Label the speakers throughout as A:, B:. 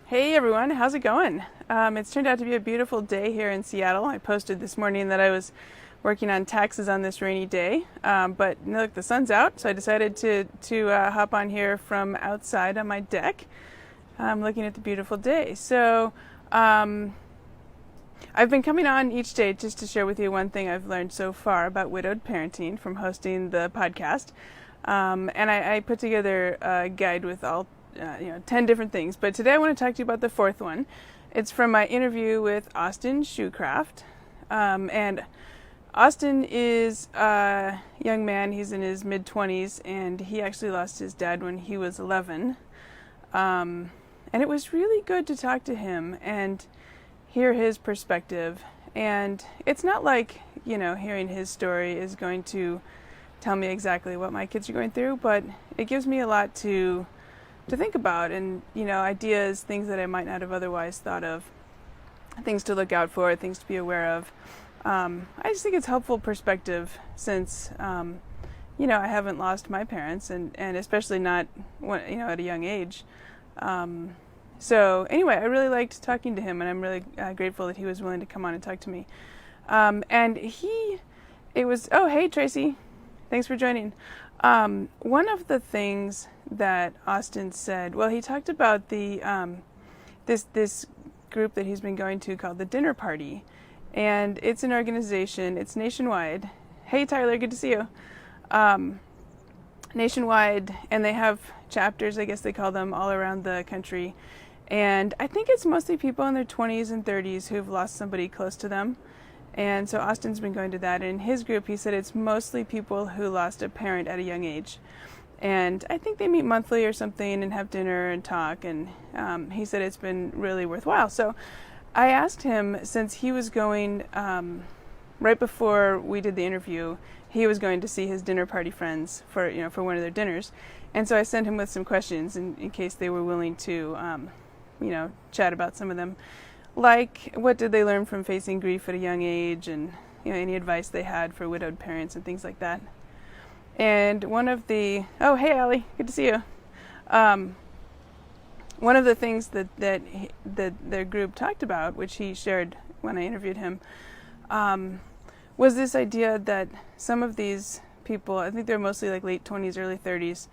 A: Hey everyone, how's it going? It's turned out to be a beautiful day here in Seattle. I posted this morning that I was working on taxes on this rainy day, but look, the sun's out, so I decided to hop on here from outside on my deck, looking at the beautiful day. So I've been coming on each day just to share with you one thing I've learned so far about widowed parenting from hosting the podcast, and I put together a guide with all 10 different things. But today I want to talk to you about the fourth one. It's from my interview with Austin Shoecraft. And Austin is a young man. He's in his mid-20s, and he actually lost his dad when he was 11. And it was really good to talk to him and hear his perspective. And it's not like, hearing his story is going to tell me exactly what my kids are going through, but it gives me a lot to think about, and ideas, things that I might not have otherwise thought of, things to look out for, things to be aware of. I just think it's helpful perspective since I haven't lost my parents, and especially not at a young age. So anyway, I really liked talking to him, and I'm really grateful that he was willing to come on and talk to me. Oh, hey Tracy, thanks for joining. One of the things that Austin said, well, he talked about the this group that he's been going to called the Dinner Party, and it's an organization. It's nationwide. Hey Tyler, good to see you. Nationwide, and they have chapters, I guess they call them, all around the country. And I think it's mostly people in their 20s and 30s who've lost somebody close to them. And so Austin's been going to that. And in his group, he said it's mostly people who lost a parent at a young age. And I think they meet monthly or something and have dinner and talk. And he said it's been really worthwhile. So I asked him, since he was going, right before we did the interview, he was going to see his dinner party friends for one of their dinners. And so I sent him with some questions in case they were willing to, chat about some of them. Like, what did they learn from facing grief at a young age, and any advice they had for widowed parents and things like that. And hey Allie, good to see you. One of the things that their group talked about, which he shared when I interviewed him, was this idea that some of these people, I think they're mostly like late 20s, early 30s,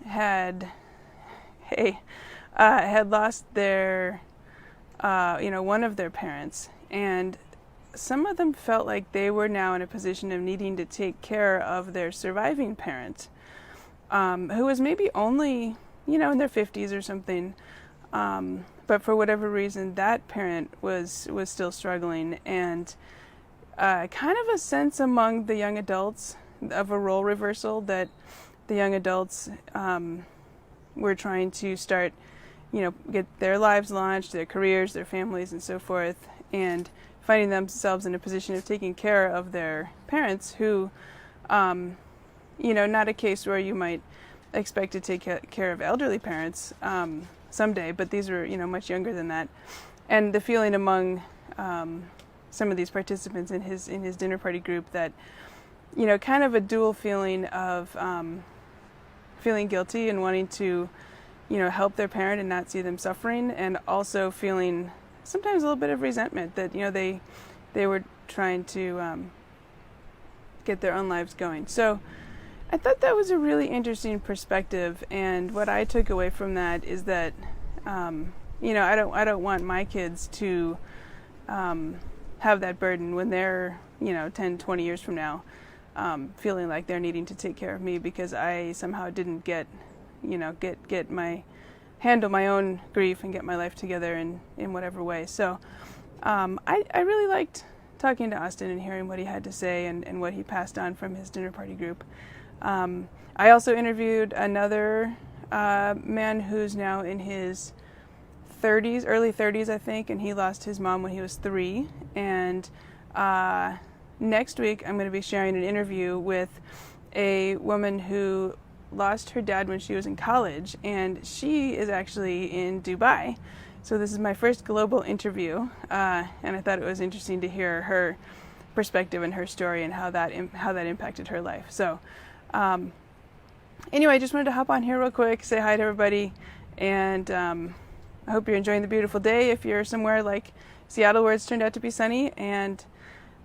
A: had lost their one of their parents, and some of them felt like they were now in a position of needing to take care of their surviving parent, who was maybe only, in their 50s or something, but for whatever reason, that parent was still struggling, and kind of a sense among the young adults of a role reversal, that the young adults were trying to start, get their lives launched, their careers, their families, and so forth, and finding themselves in a position of taking care of their parents who, not a case where you might expect to take care of elderly parents someday, but these were, much younger than that. And the feeling among some of these participants in his dinner party group that, kind of a dual feeling of feeling guilty and wanting to, help their parent and not see them suffering, and also feeling sometimes a little bit of resentment that they were trying to get their own lives going. So I thought that was a really interesting perspective, and what I took away from that is that I don't want my kids to have that burden when they're 10, 20 years from now, feeling like they're needing to take care of me because I somehow didn't handle my own grief and get my life together in whatever way. So I really liked talking to Austin and hearing what he had to say and what he passed on from his dinner party group. I also interviewed another man who's now in his 30s, early 30s, I think, and he lost his mom when he was 3. And next week I'm going to be sharing an interview with a woman who lost her dad when she was in college, and she is actually in Dubai. So this is my first global interview, and I thought it was interesting to hear her perspective and her story and how that impacted her life. So anyway, I just wanted to hop on here real quick, say hi to everybody, and I hope you're enjoying the beautiful day if you're somewhere like Seattle where it's turned out to be sunny, and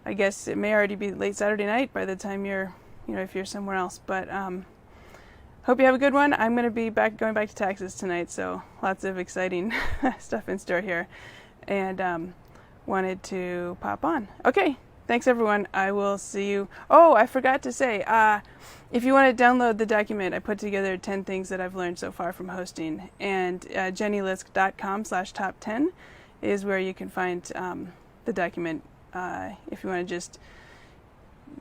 A: I guess it may already be late Saturday night by the time you're, if you're somewhere else. But hope you have a good one. I'm going to be going back to Texas tonight, so lots of exciting stuff in store here, and wanted to pop on. Okay, thanks everyone. I will see you. Oh, I forgot to say, if you want to download the document, I put together 10 things that I've learned so far from hosting, and jennylisk.com/top10 is where you can find the document if you want to just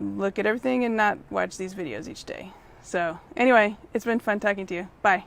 A: look at everything and not watch these videos each day. So anyway, it's been fun talking to you. Bye.